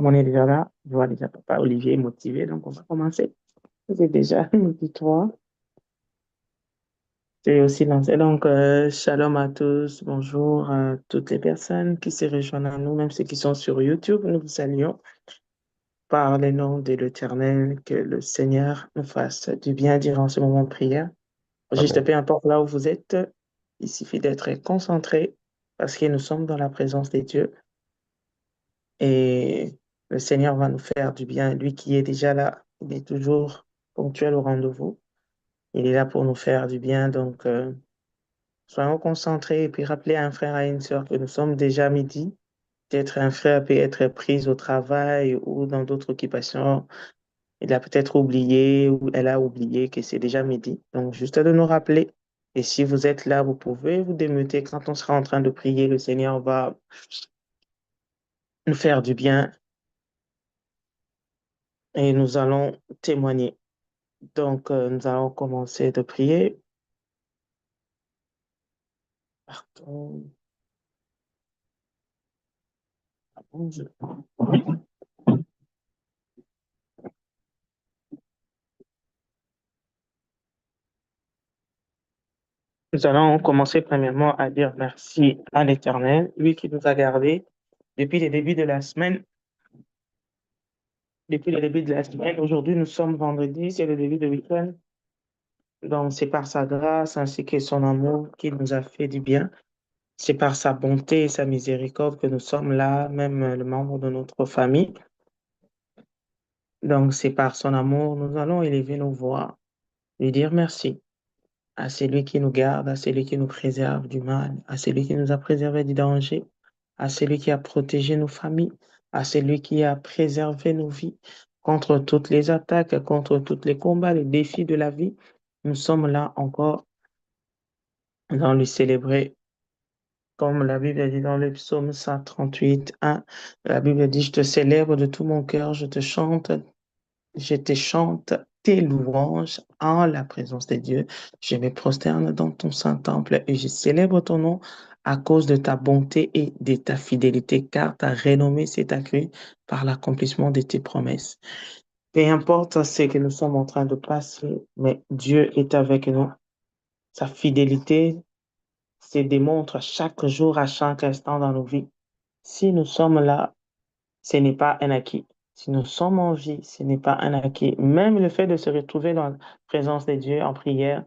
comme on est déjà là, je vois déjà papa Olivier motivé, donc on va commencer. C'est déjà midi 3. C'est aussi lancé. Donc, shalom à tous, bonjour à toutes les personnes qui se rejoignent à nous, même ceux qui sont sur YouTube. Nous vous saluons par le nom de l'Éternel, que le Seigneur nous fasse du bien durant ce moment de prière. Juste Amen. peu importe là où vous êtes, il suffit d'être concentré parce que nous sommes dans la présence de Dieu et le Seigneur va nous faire du bien. Lui qui est déjà là, il est toujours ponctuel au rendez-vous. Il est là pour nous faire du bien. Donc, soyons concentrés et puis rappelez à un frère, à une sœur que nous sommes déjà midi. Peut-être un frère peut être pris au travail ou dans d'autres occupations. Il a peut-être oublié ou elle a oublié que c'est déjà midi. Donc, juste de nous rappeler. Et si vous êtes là, vous pouvez vous démuter. Quand on sera en train de prier, le Seigneur va nous faire du bien et nous allons témoigner. Donc, nous allons commencer de prier. Pardon. Nous allons commencer premièrement à dire merci à l'Éternel, lui qui nous a gardés depuis le début de la semaine. Depuis le début de la semaine, aujourd'hui nous sommes vendredi, c'est le début de week-end. Donc c'est par sa grâce ainsi que son amour qu'il nous a fait du bien. C'est par sa bonté et sa miséricorde que nous sommes là, même le membre de notre famille. Donc c'est par son amour, nous allons élever nos voix, lui dire merci à celui qui nous garde, à celui qui nous préserve du mal, à celui qui nous a préservés du danger, à celui qui a protégé nos familles, à celui qui a préservé nos vies contre toutes les attaques, contre tous les combats, les défis de la vie. Nous sommes là encore dans le célébrer. Comme la Bible dit dans le psaume 138, 1, la Bible dit, je te célèbre de tout mon cœur, je te chante tes louanges en la présence de Dieu. Je me prosterne dans ton saint temple et je célèbre ton nom à cause de ta bonté et de ta fidélité, car ta renommée s'est accrue par l'accomplissement de tes promesses. Peu importe ce que nous sommes en train de passer, mais Dieu est avec nous. Sa fidélité se démontre chaque jour, à chaque instant dans nos vies. Si nous sommes là, ce n'est pas un acquis. Si nous sommes en vie, ce n'est pas un acquis. Même le fait de se retrouver dans la présence de Dieu en prière,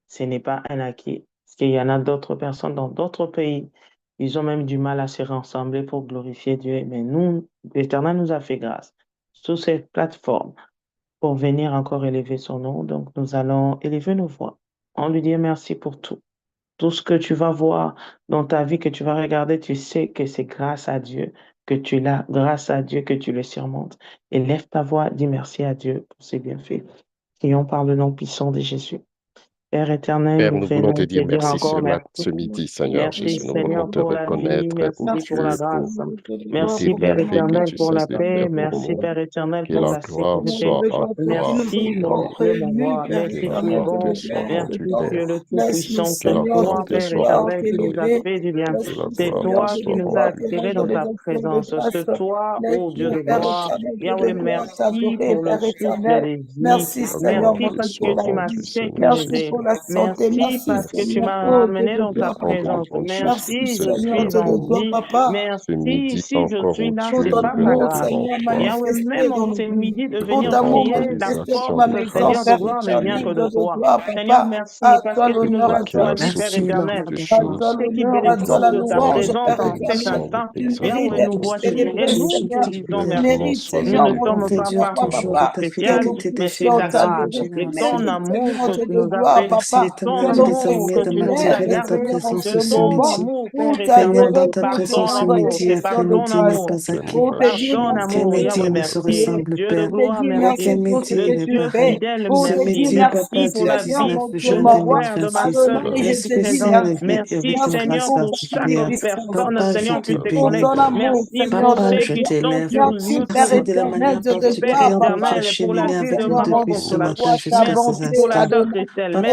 ce n'est pas un acquis. Parce qu'il y en a d'autres personnes dans d'autres pays, ils ont même du mal à se rassembler pour glorifier Dieu. Mais nous, l'Éternel nous a fait grâce sur cette plateforme pour venir encore élever son nom. Donc, nous allons élever nos voix. On lui dit merci pour tout. Tout ce que tu vas voir dans ta vie, que tu vas regarder, tu sais que c'est grâce à Dieu que tu l'as, grâce à Dieu que tu le surmontes. Et lève ta voix, dis merci à Dieu pour ses bienfaits. Prions par le nom puissant de Jésus. Père éternel, Père, nous nous voulons te venons te dire dire merci encore ce merci. midi, Seigneur Merci Jésus. Nous voulons Seigneur te pour la vie, reconnaître, ô merci pour la Dieu, grâce. pour tes Merci Père bienfaits que éternel tu pour cesses la de paix, faire pour merci nous. Père éternel Que pour la la gloire sécurité. soit à toi, Merci mon Seigneur. Dieu, mon roi, Que merci la tu es bonté bon, soit merci rendu tu es le Père. Tout-Puissant, Que c'est la toi bonté Père soit éternel rendue qui nous Père. a fait du bien. Que la C'est gloire te toi qui soit nous as rendue, attirés dans ta présence. C'est toi, ô Dieu de gloire. Yahweh, merci pour le souffle de vie. que la gloire Merci te parce que soit tu m'as rendue, Seigneur sécurisé. Jésus. Merci parce que tu m'as ramené dans Te ta rendre présence. compte, Jésus, Merci, je Seigneur. suis en vie. Ce Merci, midi si je encore, suis ô là, Dieu, c'est nous pas ta venons grâce. devant toi Yahweh, même en ce midi de pour te venir rendre prier, la l'exaltation force, de Seigneur, de grâce, ô gloire ne vient Dieu. que de toi. Seigneur, merci parce que tu C'est nous toi as qui es la choisis, Père source Merci, de Lord, éternel. toutes À tous choses. ceux qui C'est bénéficient de ta toi présence qui en cet descends instant, et exalté. Yahweh, nous voici et nous te disons merci. Reçois Nous toute ne gloire sommes et pas toute dure par toujours honneur. de quelque ta spécial, fidélité mais c'est ta définie en grâce, notre c'est génération. ton amour que tu nous as fait, Merci ton l'éternel de les amour amener que de tu nous as m'attirer dans ta gardés, présence c'est ce ton midi. amour, Père Seigneur, éternel, dans ta par ton présence ce amour, midi, c'est par ton après-midi n'est amour. pas Que acquis. Par l'image ton Aucun amour, métier Yahweh, ne se merci. ressemble, Dieu de Père. gloire, Aucun merci. métier Le n'est Dieu pareil. fidèle, Ce merci. métier, Papa, Merci pour du la vie 19 de juin mon frère, de ma 2026 soeur qui est est ici présente. spécial et Merci, avec une Seigneur, grâce pour chaque particulière. personne, Papa, je Seigneur, te qui se bénis. connecte. Merci pour Papa, ceux je qui sont t'élève. sur YouTube. Merci de la manière Merci, Père particulière dont tu as éternel, pour la cheminé vie de avec nous maman depuis ce matin Consolation. jusqu'à ces Merci pour la instants. sœur Christelle. Papa,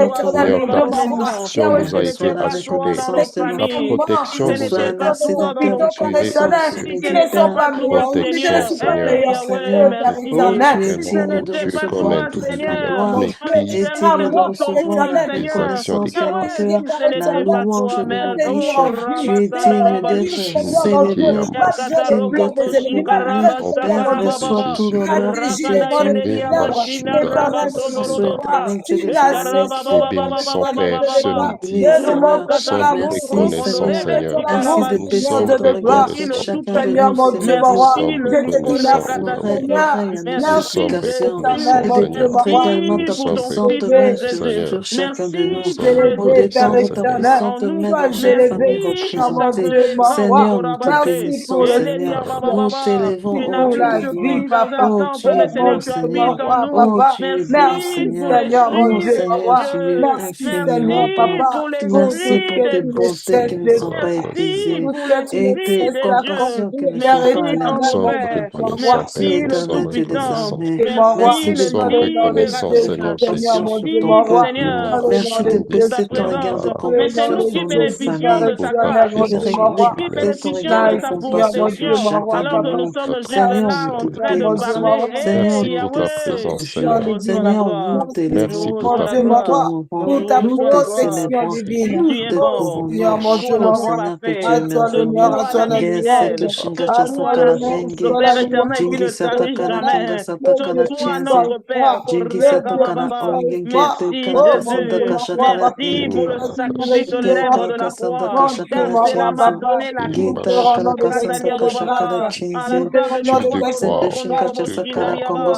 notre et éternel, vie. en mon ta Dieu, Merci ma de roi. protection soutenir nous a Yahweh, ton je te été soin dis avec merci ton pour assurée. tes sang, bénédictions Ta Seigneur. qui manquent. protection Ton Ce nous soin a n'est est pas merci toi de qui été cœur, donnes, tu Père nous assurée sens éternel. sur Ce les ne sont terres. pas mes Oh, ce tu ne es protection, sont pas Seigneur. Seigneur, meilleurs. Seigneur. Père Oh, éternel. tu es Oh, digne de Tu recevoir connais toute toute la mon gloire. Dieu, Tu es maîtrise, digne de l'amour, Père recevoir la éternel. les actions reconnaissance des dans nos Jésus, cœurs, Père la éternel. louange de Oui, nos Seigneur bouches. Dieu. Tu es Je te digne bénis, d'être Seigneur mon Dieu, célébré, malgré le digne plan des d'être ennemis, honoré. malgré, Seigneur Père, mon Dieu, reçois tout l'honneur, stratégie, tu es mon Dieu. ténèbres, l'éternel, je te Sois crois. éternel, Dieu Tu des l'as armées, cessé, nous sois mon béni. bénissons, Dieu, mon Père, ce Seigneur. midi Oui, Ne nous Seigneur. manque pas sommes l'amour, Merci, reconnaissants, Seigneur. refais ton Seigneur. Merci amour, de Nous baisser Seigneur sommes de ton regard gloire. sur reconnaissants. Oui, chacun de Seigneur nous, mon Dieu, Nous Seigneur mon roi. Jésus. sommes Je te dis reconnaissants, Porte merci, nos Seigneur. oreilles à nos Nous Merci, sommes Père supplications éternel, reconnaissants, et mon Dieu, Seigneur. mon déporte roi. également Nous ta Tu sommes es puissante élevé, main reconnaissants, sur, Seigneur. sur chacun de Nous nous. sommes Oh, élevé, Père reconnaissants, détendre ta Seigneur. éternel. puissante main Sois dans chaque élevé, famille Seigneur mon représentée. Dieu, mon roi. Seigneur, nous te Merci bénissons, pour le Seigneur. souffle. Nous t'élevons, Merci oh pour Dieu la de vie, gloire. papa. Oh, tu es Oh mon bon, Dieu, mon Seigneur. roi, Oh, papa. tu es bon, Merci, Seigneur. Seigneur, mon Oh, Dieu, mon Seigneur, roi. tu es Merci, infiniment Seigneur, bon. papa. Pour tout Merci pour ce tes que tu ne bontés qui cesses ne de sont pas faire. épuisées Tout ce que tu et ne tes cesses compassions qui d'accomplir, ne sont Père pas à Nous éternel, l'agoût. mon sommes Dieu, mon reconnaissants, roi. Merci, Père. Nous Je éternel sommes te Dieu dis des reconnaissants. armées. merci, mon roi. Merci Nous de Dans sommes le porter nom ton de reconnaissants, étendue de Jésus, Seigneur Seigneur, protection Jésus. mon sur Dieu, ton mon roi. peuple. Nous Dans le nom Merci de de reconnaissons, baisser Jésus, ton regard de dans le nom compassion de sur nos Jésus, Père familles. pour ta éternel, mon Dieu, mon présence, De roi. porter ton regard de Merci, Seigneur, compassion mon sur Dieu, mon chacun roi, de papa. nous. pour ta Seigneur, Merci, présence, nous te Seigneur. Seigneur, mon Dieu, mon bénissons. roi. Seigneur, Merci nous pour te ta Merci, présence, célébrons. Seigneur Seigneur. divin. Seigneur, nous Merci Merci, t'élévons. pour mon ta Dieu, Nous mon présence. roi, t'honorons. pour ta Nous te protection célébrons. divine. Nous te Oh courons. Seigneur, mon Dieu, Oh mon roi. Seigneur, que tu es À toi merveilleux. l'honneur, à toi la gloire. Geseto shingacha À toi l'honneur, à sakarapenge. toi la louange, Jingi Père satakara éternel. kinga Le satakara béni soit chenze. à toi. Jingi Le satukara béni soit à ongenge toi. te Oh kanka mon sanda Dieu, mon roi, kashakara papa. kingi. Seigneur Geta restaurant. kasanda Mon Dieu, kashakara mon roi, chenze. papa. Nous te Geta kala rendons de kasanda tes de kashakara grâce. Nous chenze. te rendons Tu es de de tes Sendo gloire. de grâce, shingacha mon Dieu, mon sakara roi. kongo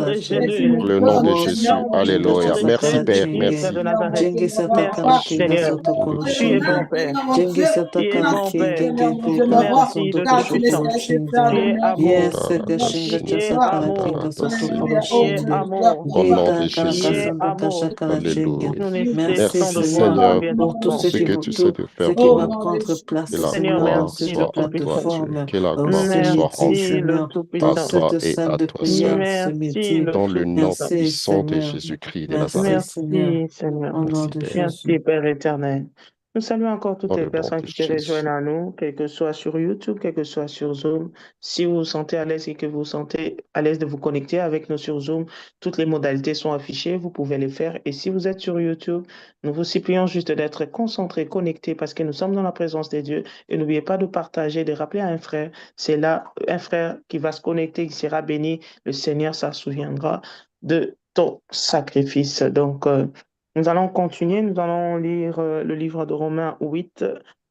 nom de Chingue. Pour Jésus. le nom de Oh, Jésus. Seigneur, au Chinga nom Alléluia. de Merci, Chasakala Père. Jésus-Christ Chingue. de Merci. Nazareth. Chingue Satakala Merci, Kinga Seigneur. Pour le Sotokolo Tu es gloire. bon, Chingue. Père. Chingue Tu es Satakala bon, Père. Kinga Kaka Merci de tout Sotokolo puissant. Chingue. Tu es Yes, amour. Saka Chinga Tu es Chasakala amour. Kinga Sotokolo Tu es Chingue. amour. Au nom de Geta Tu es Jésus. Kalakasanda amour. Kashakala Chingue. Alléluia. Nous ne Merci cessons de Merci, voir Seigneur ton Seigneur, bien pour tout pour puissant. ce que tu sais tout de ce faire qui pour va nous. prendre Que place, la Seigneur, Seigneur, gloire sur merci cette le soit à toi, Tout-Puissant. Dieu. plateforme, Que la gloire ce te soit midi, Merci rendue le Seigneur, dans à Tout-Puissant. toi cette et salle à de toi seul. prière ce Merci midi. le Dans le nom Tout-Puissant. Merci, puissant de Seigneur. Jésus-Christ de Merci, Nazareth. Seigneur. Merci, Seigneur. Au nom Merci, de Père. Jésus. Merci, Père éternel. Nous saluons encore toutes Dans les le nom personnes de qui se rejoignent Jésus. à nous, quel que soit sur YouTube, quel que soit sur Zoom. Si vous vous sentez à l'aise et que vous vous sentez à l'aise de vous connecter avec nous sur Zoom, toutes les modalités sont affichées, vous pouvez les faire. Et si vous êtes sur YouTube, nous vous supplions juste d'être concentrés, connectés, parce que nous sommes dans la présence de Dieu. Et n'oubliez pas de partager, de rappeler à un frère. C'est là un frère qui va se connecter, qui sera béni. Le Seigneur s'en souviendra de ton sacrifice. Donc, nous allons continuer, nous allons lire le livre de Romains 8,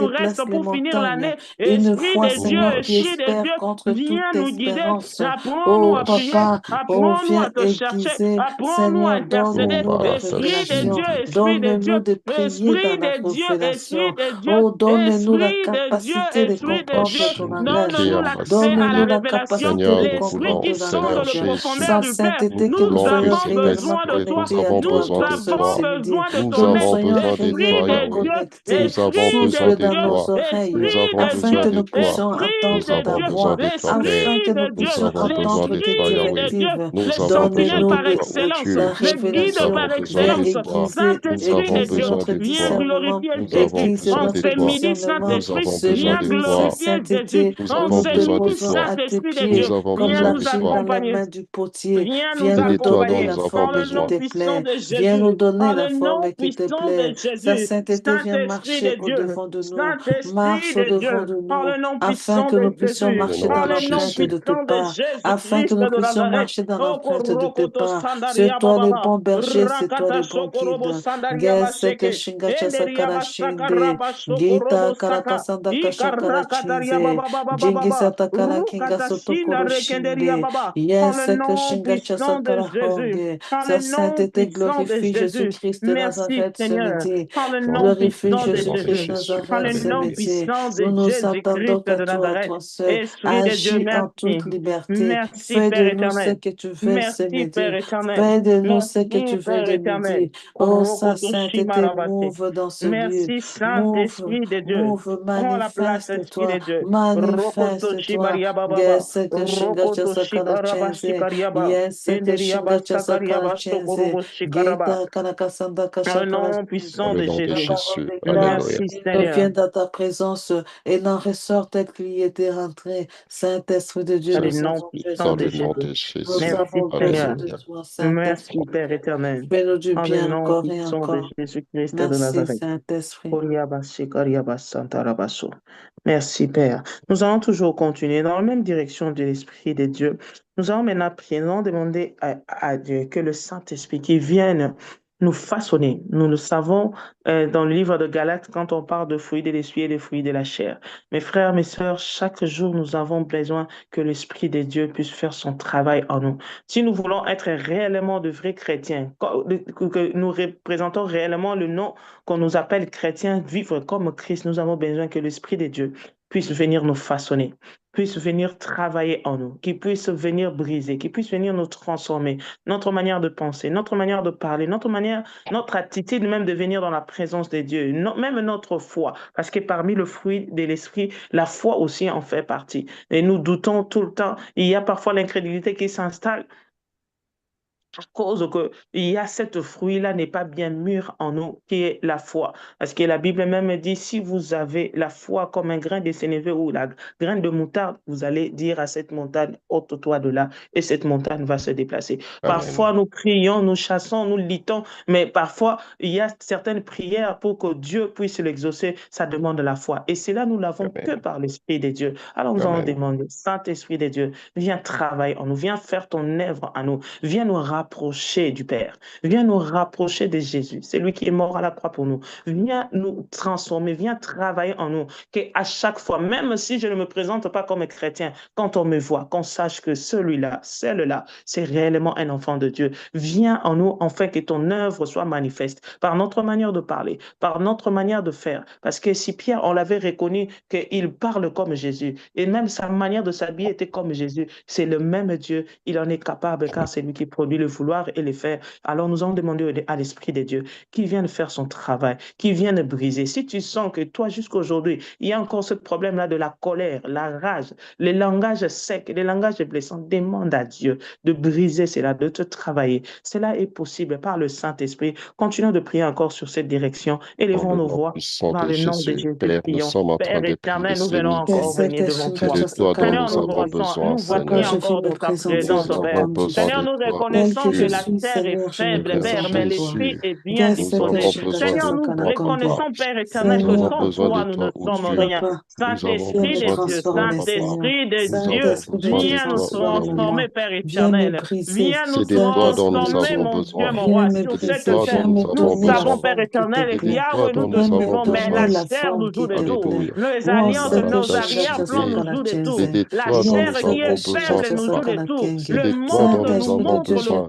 nous déplace reste les pour finir montagnes. l'année. Une Esprit foi, de Dieu, Seigneur, qui Esprit de espère Dieu, contre toute viens nous guider. espérance. Apprends-nous Oh, à prier. Papa, oh, Apprends-nous à viens te chercher. aiguiser. Apprends-nous à Seigneur, intercéder. donne-nous la Esprit de révélation. Dieu, Esprit de Dieu. Donne-nous de prier dans Esprit la de Dieu, Esprit révélation. de Dieu, Oh, donne-nous la Esprit de Dieu, capacité de Esprit de Dieu. comprendre ton langage. Donne-nous l'accès à la Donne-nous la révélation. capacité Seigneur, de nous L'Esprit voulons, comprendre qui le sonde Seigneur le langage. Jésus, profondeur Sans du Père. nous sainteté, que Nous nous voulons que soyons avons cet réellement besoin de esprit, toi. nous connectés à avons Nous toi besoin pour de ce avons toi, midi. besoin de nous ton Que nous nom. avons soyons besoin de réellement Esprit toi, de Yahweh. connectés. Nous avons Esprit besoin de Souffle de dans Dieu, nos toi. oreilles Nous Esprit avons de afin besoin Dieu, que de nous toi. puissions Esprit Nous entendre de ta avons Dieu, besoin voix, de toi, Père. afin Esprit que nous de Dieu, Nous puissions avons besoin entendre de tes toi, l'Esprit de Yahweh. Dieu, directives. le Nous avons besoin sentinelle Donne-nous de par le, toi, ô excellence, Dieu. la le Nous guide révélation par avons besoin et de excellence, toi. Nous avons Saint-Esprit de aiguiser Dieu, besoin notre de viens toi. discernement, glorifier Nous avons Jésus, aiguiser besoin on de notre se toi. mini discernement. Nous avons Saint-Esprit, besoin viens Celui de qui sans toi. glorifier Jésus, sainteté, Nous on nous avons se besoin de mini déposons toi. à tes Saint-Esprit de pieds Dieu, Nous avons comme viens besoin la de nous figue toi. dans la accompagner. main du potier. Viens nous Viens C'est nous de toi donner dont accompagner la nous avons dans forme le qui nom besoin. te puissant plaît. de Viens nous Jésus, donner dans la le nom forme qui te puissant de plaît. Sa Jésus. sainteté vient Saint-Esprit de marcher Dieu, au-devant de nous. Saint-Esprit Marche de au-devant Dieu, de dans nous le nom afin puissant que de nous puissions Dans Jésus, le marcher nom dans dans de le nom l'empreinte Jésus. de tes puissant de pas. Afin que Jésus-Christ nous de puissions Nazareth. marcher dans l'empreinte de tes Okorokoto pas. C'est sandaria toi le bababa, bon berger, c'est toi rakata le bon shokorobo guide. sandaria Geseke basheke, shingacha enderia sakara basaka shinde. raba Gita shokorobo saka, karakasanda kashakara ikarakataria chinze. baba baba baba, Jingisata kara kinga rukata shinda sotokoro rekenderia shinde. baba, dans le Yeseke nom shingacha puissant de sakara Jésus, honge. dans Sa le nom sainteté puissant de glorifie Jésus. Jésus-Christ de Merci Nazareth ce Seigneur, midi. dans le nom Glorifie Dans puissant le de nom de Jésus-Christ Jésus, de Jésus. dans Nazareth le ce nom Alléluia. midi. puissant de Nous nous attendons Jésus-Christ qu'à de toi Nazareth. seul. Esprit de Dieu, Agis en toute merci. liberté. Merci Fais Père de nous ce éternel. que tu veux ce Merci Père midi. éternel. Fais de nous ce que tu Merci veux Père de éternel. midi. Oh, sa Rokotoshi sainteté, marabate. move dans ce lieu. Merci Move, Saint-Esprit de Dieu. move, Prends la place, Esprit manifeste-toi, de Dieu. Rokotoshi manifeste-toi. bariababa. Yes, que shingacha Rokotoshi sakala karabashi chenze. kariaba. Yes, que Enderiaba shingacha sakala sakariaba chenze. shokoroboshi karaba. Geta kanakasanda Dans le kashakala nom Dans puissant le de nom de ta Jésus. parole Jésus. déclare, Alléluia. Merci je Seigneur. viens dans ta présence et n'en ressort tel qu'il y était rentré. Saint-Esprit de Dieu, Dans le nous nom avons puissant besoin Dans de de le nom toi. Jésus. de Nous Jésus. Merci avons besoin Seigneur. de Alléluia. toi, Merci Saint-Esprit de Père Dieu. éternel. Fais-nous du Dans le bien nom encore et puissant de encore. Jésus-Christ de Merci, Nazareth. Saint-Esprit. Oriabashikariabasantarabaso. Merci Père. Nous allons toujours continuer dans la même direction de l'Esprit de Dieu. Nous allons maintenant présent demander à Dieu que le Saint-Esprit qui vienne nous façonner. Nous le savons dans le livre de Galates quand on parle de fruits de l'esprit et des fruits de la chair. Mes frères, mes sœurs, chaque jour nous avons besoin que l'Esprit de Dieu puisse faire son travail en nous. Si nous voulons être réellement de vrais chrétiens, que nous représentons réellement le nom qu'on nous appelle chrétiens, vivre comme Christ, nous avons besoin que l'Esprit de Dieu puisse venir nous façonner, puisse venir travailler en nous, qu'il puisse venir briser, qu'il puisse venir nous transformer, notre manière de penser, notre manière de parler, notre manière, notre attitude même de venir dans la présence de Dieu, même notre foi, parce que parmi le fruit de l'Esprit, la foi aussi en fait partie. Et nous doutons tout le temps, il y a parfois l'incrédulité qui s'installe à cause que il y a cette fruit-là n'est pas bien mûr en nous, qui est la foi. Parce que la Bible même dit, si vous avez la foi comme un grain de sénévé ou la graine de moutarde, vous allez dire à cette montagne, ôte-toi de là, et cette montagne va se déplacer. Amen. Parfois, nous prions, nous chassons, nous luttons, mais parfois, il y a certaines prières pour que Dieu puisse l'exaucer, ça demande la foi. Et cela, nous l'avons que Amen. par l'Esprit de Dieu. Alors nous allons Amen. demander, Saint-Esprit de Dieu, viens travailler en nous, viens faire ton œuvre en nous, viens nous rapprocher du Père. Viens nous rapprocher de Jésus. C'est lui qui est mort à la croix pour nous. Viens nous transformer. Viens travailler en nous. Qu'à chaque fois, même si je ne me présente pas comme un chrétien, quand on me voit, qu'on sache que celui-là, celle-là, c'est réellement un enfant de Dieu. Viens en nous, afin que ton œuvre soit manifeste par notre manière de parler, par notre manière de faire. Parce que si Pierre, on l'avait reconnu qu'il parle comme Jésus, et même sa manière de s'habiller était comme Jésus, c'est le même Dieu. Il en est capable car c'est lui qui produit le vouloir et le faire. Alors nous allons demander à l'Esprit de Dieu qui vienne faire son travail, qui vienne briser. Si tu sens que toi, jusqu'aujourd'hui, il y a encore ce problème-là de la colère, la rage, les langages secs, les langages blessants, demande à Dieu de briser cela, de te travailler. Cela est possible par le Saint-Esprit. Continuons de prier encore sur cette direction. Dans Élevons le nos nom voix. puissant Dans de le nom de Jésus, Jésus, Père, nous prions. sommes en train Père de prier éternel, nous ce venons midi. encore venir devant C'est toi. de toi dont Seigneur, nous nous avons voici, besoin, nous Pourquoi voici je Seigneur. viens encore me dans ta présenter à présence, Nous toi Père. avons comme je besoin Seigneur, suis. de nous toi, ô Tel reconnaissons que que je Dieu. la suis, terre est Seigneur, je me faible, Ô Père, présente à mais toi. l'esprit Jésus, est bien nous Geseke disposé. avons shingacha besoin de Seigneur, nous toi, sakala konde. Papa. reconnaissons, Père éternel, que Nous avons Seigneur, sans besoin de toi, nous ne toi, ô sommes touche Dieu. mon rien. pas. Nous avons Viens Saint-Esprit me de besoin de Dieu, toi, transformer, Papa. Seigneur. Saint-Esprit de Nous avons Dieu, Saint-Esprit de besoin Dieu, de viens nous toi, ô Yahweh. transforme-moi. transformer, Père Viens me éternel. briser. Viens nous C'est de toi dont Saint-Esprit nous de transformer, avons Dieu, mon Dieu, besoin. mon viens roi, me sur C'est de cette briser. toi dont terre. Viens me nous Nous avons donner la savons, besoin. Père forme qui te éternel, C'est qu'il de y plaît. a toi où nous dont te nous Viens me avons trouvons, mais donner la besoin. la chair forme nous joue qui des te tours. plaît. Alléluia. Les Oh, alliances de seke nos shingacha arrière-plans nous Rabarabashitié. jouent sakala des tours. C'est chenze. de La toi dont Viens chair nous qui seke est avons faible besoin, shingacha nous joue Papa. des sakala tours. C'est kenge. Le de toi dont monde nous nous Saint-Esprit de avons montre Dieu, je le besoin.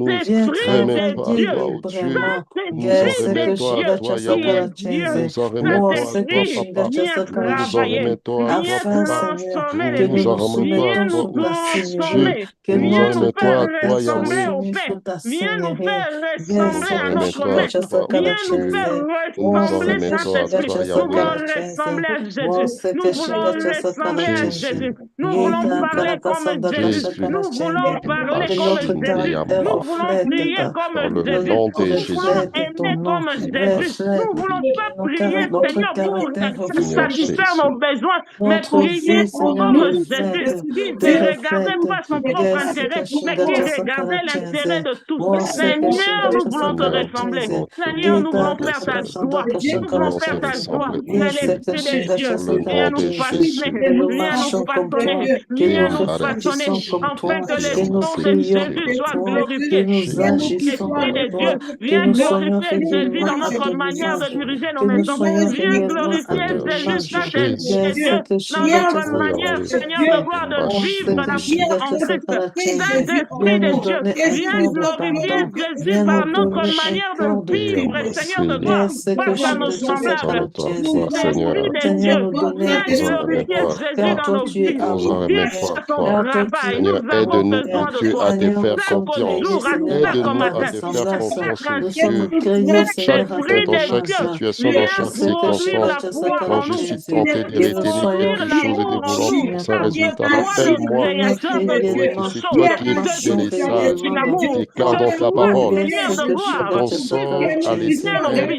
nous Viens remets-toi travailler à Dieu, toi, ô Dieu. librement. Nous en Saint-Esprit Geseke de remets-toi à Dieu, shinga toi, cha qui Yahweh. est sakala Dieu, chenze. Nous en remets-toi à toi, Moseke Saint-Esprit, Papa. shinga cha viens sakala Nous en chenze. travailler, remettons à toi, viens Afin, Papa. Seigneur, transformer que les nous Nous vies, en nous remettons à viens soumettons toi, sous nous ta ô seigneurie, Dieu. transformer, que Nous viens en nous notre remettons faire à toi, caractère soit ressembler Yahweh. au soumis Père, sous ta viens nous seigneurie. faire Nous ressembler en à Geseke notre remettons à shinga Maître, cha toi, ô sakala viens nous Dieu. faire chenze. Nous en ressembler, Moseke remettons à shinga Saint-Esprit. toi, cha Nous Yahweh. voulons sakala chenze. ressembler à Jésus, nous Moseke voulons shinga cha sakala ressembler à chenze. Jésus, Jésus, nous voulons Yeta parler comme karakasanda Jésus, Jésus. kashakala nous voulons chenze. parler Que comme notre Jésus, caractère nous Ashindeyama. voulons reflète prier ta Dans comme le Jésus, nom de nous voulons Jésus. reflète ton aimer nom, comme Jésus. reflète Nous ne voulons pas prier, notre Seigneur, pour caractère Seigneur reflète. satisfaire nos Jésus. besoins, mais Notre prier vie, Seigneur, comme reflète, Jésus, qui te ne regardait reflète. pas son propre Yes, intérêt, mais kashinga qui chasakala regardait l'intérêt chenze. de tous. Mose Seigneur, kashinga nous voulons te chasakala Seigneur, nous ressembler. chenze. voulons te Seigneur, nous Yeta voulons faire ta ressembler. karakasanda gloire. Nous Nous voulons kashakala voulons te faire ta chenze. gloire. ressembler, ô C'est Yes, Dieu. l'Esprit de kashinga Dieu. Dans le chasakala Viens nom nous de chenze. façonner. Jésus. Que nous Viens nous marchons comme toi, façonner. que nous Viens nous façonner. réfléchissons comme Afin toi, que que le nous nom de prions Jésus comme soit toi, que glorifié. nous Jésus, agissons Esprit comme de toi, Dieu, que viens nous soyons glorifier Jésus régulièrement dans à notre ton manière de image, diriger nos que nous maisons. soyons Viens réellement à glorifier ton Seigneur Jésus, image. Jésus, Saint-Esprit de Jésus. Yes, Dieu, dans kashinga notre Oh manière, chasakala Yahweh, Seigneur, chenze. de gloire, de vivre Mose la Ashindeye. foi kashinga en Christ. chasakala chenze. Saint-Esprit Viens de nous Dieu, donner un viens cœur de glorifier pardon. Jésus Viens nous par notre donner un manière cœur de de Et vivre, prière. Seigneur de Seigneur, gloire, Yes, que face à nos shinga nous en semblables. chasakala remettons à chenze. toi, Esprit Seigneur. de Seigneur, Dieu, nous donner un viens Nous en esprit de glorifier paix, remettons à Jésus car toi. dans toi nos tu es vies. Nous en amour, Viens remettons Père. à à ton toi. Car toi tu travail. es Seigneur, Nous avons amour, aide-nous, ô Père. besoin de Dieu, toi. à te Seigneur, nous faire Chaque sommes confiance. créés, jour, à Seigneur, à Aide-nous comme ton à te faire à ressemblance. confiance, ô chaque Nous assiette. sommes Dieu. créés, Saint Seigneur, à Chaque, ton Esprit dans de chaque image. Dieu, situation, dans viens chaque Yes, que produire shinga la circonstance. foi Quand en je nous. suis chasakala tenté Viens de que nous retenir soyons produire quelque la chose et de réellement, en vouloir nous. pour Seigneur, ça La comme résultat, toi. foi Que rappelle-moi, nous de soyons créateur de ô toutes Dieu, que réellement c'est toi choses, et qui es de marchons tout ce fidèle. qui message. Jésus Alléluia. Je d'amour. déclare dans ta Secoue, parole Seigneur de que gloire. ton sang allait Viens nos vies.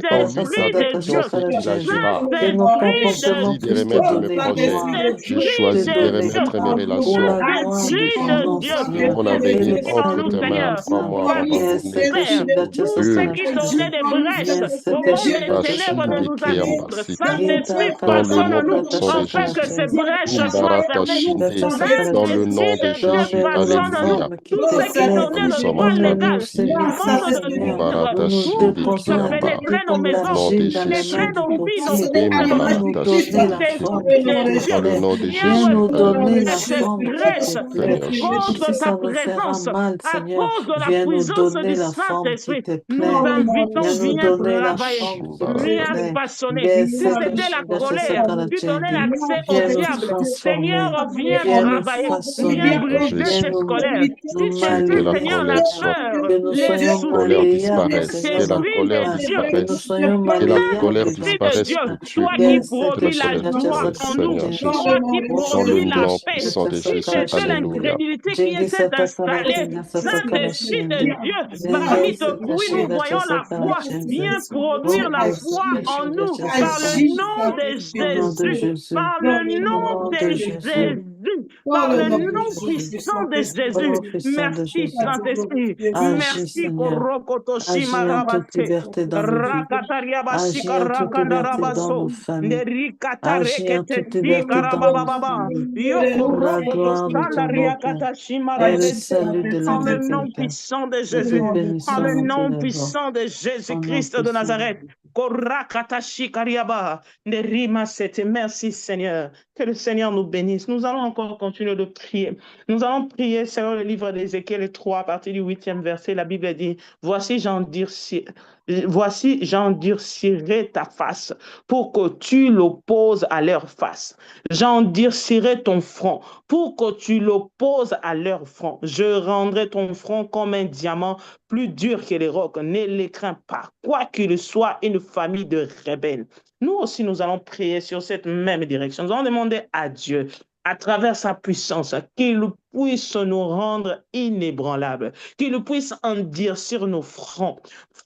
en lui Saint-Esprit de avec Dieu. puissance et qu'il agira. Que nos Je Saint-Esprit de comportements choisis de puissent te remettre mes donner projets. gloire, Je Saint-Esprit te choisis de de donner Dieu. remettre mes pour relations. la gloire de Saint-Esprit ton de nom, Dieu. Et Seigneur. mon Et avenir le Purifie en entre nous, tes salut mains. du Seigneur. sang. Prends-moi, Sois Papa, Viens, pour cette Père, chinga tout chasa ce pur. qui donnait kalachindi. des brèches Viens, au cette monde des chinga ténèbres chasa de nous kalachindi. atteindre. Bashindiki Gita Saint-Esprit, dans le kalachanda façonne-nous puissant de kachasa afin que Jésus. ces kalachindi. brèches soient Umbarata fermées. Gita Shinde, chasa dans le kalachindi. nom Saint-Esprit de de Dieu, Jésus. Donne-nous la façonne-nous. Alléluia. forme qui Tout te ce qui plaît. donnait Nous le sommes à droit toi. Donne-nous légal ce du visage, monde de nous Seigneur. nuire Umbarata Donne-nous pour Shinde déposer Kiamba. pénétrer nos comme Au maisons, nom de l'argile dans les pénétrer mains Jésus. du nos vies, nos potier. couples, nos Viens nous Umbarata ministères. donner la Shinde. forme qui Saint-Esprit de te Dieu, Dans le plaît. nom de viens Viens Jésus. nous donner retirer la Alléluia. cette forme qui te grèce plaît. à Seigneur cause Même de si Jésus. ta ça me fera présence, mal, à Seigneur, cause de la viens nous puissance donner du la forme qui Saint-Esprit. te Nous plaît. t'invitons, Viens nous viens donner la travailler, forme qui te viens Umbarata. plaît. façonner. Si Geseke c'était la shingacha colère, tu donnais sakarachende. l'accès au Viens nous diable. transformer. Seigneur, viens Viens nous travailler, viens façonner. Nom de briser Viens cette Jésus. colère. Si nous Que c'était, malayer, la Seigneur, la colère Seigneur. soit, peur, Que nous les soyons colère soucis, malléables, disparaisse. Que Seigneur, la dans Saint-Esprit ton colère de mal. Dieu, Que nous disparaisse. soyons Que la malléables colère dans Saint-Esprit de ton disparaisse Dieu, mal. pour tuer, toi qui pour Geseke produis la connaître ton joie shingacha vrai en nous, Seigneur sakarachende. Jésus. toi qui Dans le produis la nom paix. puissant de Si Jésus. c'était Sakarakashinde. Alléluia. l'incrédulité qui Jingi était installée, Satakalachinga Saint-Esprit de Satakalashinde. Dieu, Zinga parmi te bruit, nous Sekashinga voyons la foi. Sasakalashinde. Viens produire la Zinga foi en Sekashinga nous par le Sasakalashinde. nom de Au nom de Jésus. Jésus. Par le Au nom nom de de Jésus. Jésus, Au par le nom de nom Jésus. puissant de Au Jésus. nom puissant de Merci Jésus. Saint-Esprit. Agis, Merci Seigneur. Korokotoshi Agis en toute Marabate. liberté dans nos vies. Agis Rakatariabashika en toute liberté dans nos Rakandarabaso. familles. Agis en Nerikatarekete toute liberté dans nos Sikarabababa. familles. Pour la gloire de Yokorokotosanda ton nom, Père. Riakatashi Et le Marebese. salut de En le l'âme de nom Père. puissant de Nous te Jésus. En bénissons, le nous nom t'élèvons. puissant de Au nom Jésus-Christ de puissant. Nazareth. Korakatashi Kariaba. Nerima Sete. Merci Seigneur. Que le Seigneur nous bénisse. Nous allons encore continuer de prier. Nous allons prier selon le livre d'Ézéchiel 3, à partir du 8e verset. La Bible dit, voici j'endurcirai ta face pour que tu l'opposes à leur face. J'endurcirai ton front pour que tu l'opposes à leur front. Je rendrai ton front comme un diamant plus dur que les rocs. Ne les crains pas, quoi qu'il soit une famille de rebelles. Nous aussi, nous allons prier sur cette même direction. Nous allons demander à Dieu, à travers sa puissance, qu'il puisse nous rendre inébranlables, qu'il puisse endurcir nos fronts.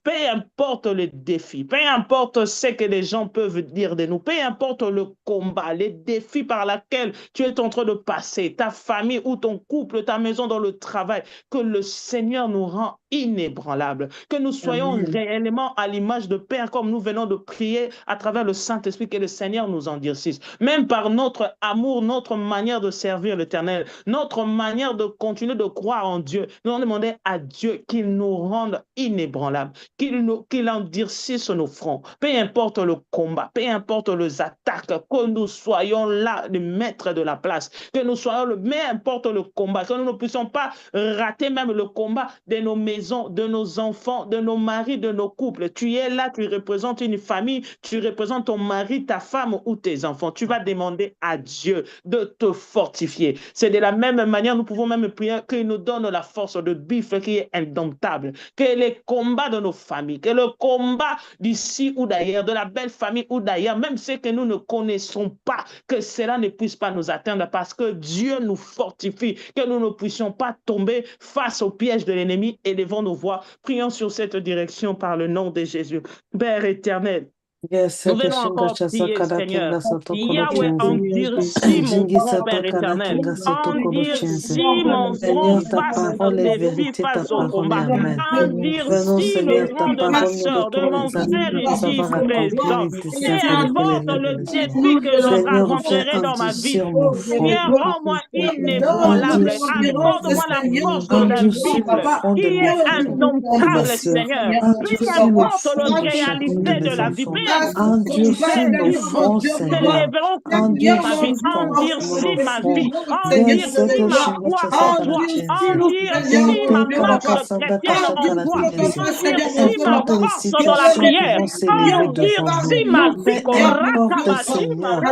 Peu importe le défi, peu importe ce que les gens peuvent dire de nous, peu importe le combat, les défis par lesquels tu es en train de passer, ta famille ou ton couple, ta maison dans le travail, que le Seigneur nous rend inébranlables, que nous soyons réellement à l'image de Père comme nous venons de prier à travers le Saint-Esprit, que le Seigneur nous endurcisse. Même par notre amour, notre manière de servir l'Éternel, notre manière de continuer de croire en Dieu, nous allons demander à Dieu qu'il nous rende inébranlables, qu'il endurcisse nos fronts, peu importe le combat, peu importe les attaques, que nous soyons là, les maîtres de la place, que nous soyons, peu importe le combat, que nous ne puissions pas rater même le combat de nos maisons, de nos enfants, de nos maris, de nos couples. Tu es là, tu représentes une famille, tu représentes ton mari, ta femme ou tes enfants. Tu vas demander à Dieu de te fortifier. C'est de la même manière, nous pouvons même prier qu'il nous donne la force de buffle qui est indomptable, que les combats de nos familles, que le combat d'ici ou d'ailleurs, de la belle famille ou d'ailleurs, même ceux que nous ne connaissons pas, que cela ne puisse pas nous atteindre parce que Dieu nous fortifie, que nous ne puissions pas tomber face au piège de l'ennemi. Élevons nos voix, prions sur cette direction par le nom de Jésus. Père éternel, nous venons encore prier, Seigneur. Yahweh, endurcis mon front, Père éternel. Endurcis mon front Seigneur, ta face au parole est défi, vérité, ta face au parole est combat. amen. Venons, Endurcis le Seigneur, ta front de ma parole nous soeur, de retourne mon les frère amener pour ici savoir accomplir présent. les Peu desseins pour lesquels importe elle a le donné Seigneur. défi que je Seigneur, viens rencontrerai dans ma vie, endurcir mon front. viens, rends-moi inébranlable. Endurcis mon Accorde-moi front. la force d'un Endurcis le buffle front qui de est ma indomptable, soeur. Seigneur. Peu Endurcis le importe front la de chacune de réalité de mes la vie, peu enfants. importe Endurcis nos ceux qui fronts, se Seigneur. lèveront contre ma vie, Endurcis nos endurcis ma fronts. vie, endurcis Geseke ma shinga foi chasa en toi, kalachense. endurcis ma Ginte marche karakasanda chrétienne kasha en toi, kalachense. Peu endurcis ma importe les force dans la situations qui prière, vont s'élever devant nous, endurcis ma vie, peu importe, Seigneur,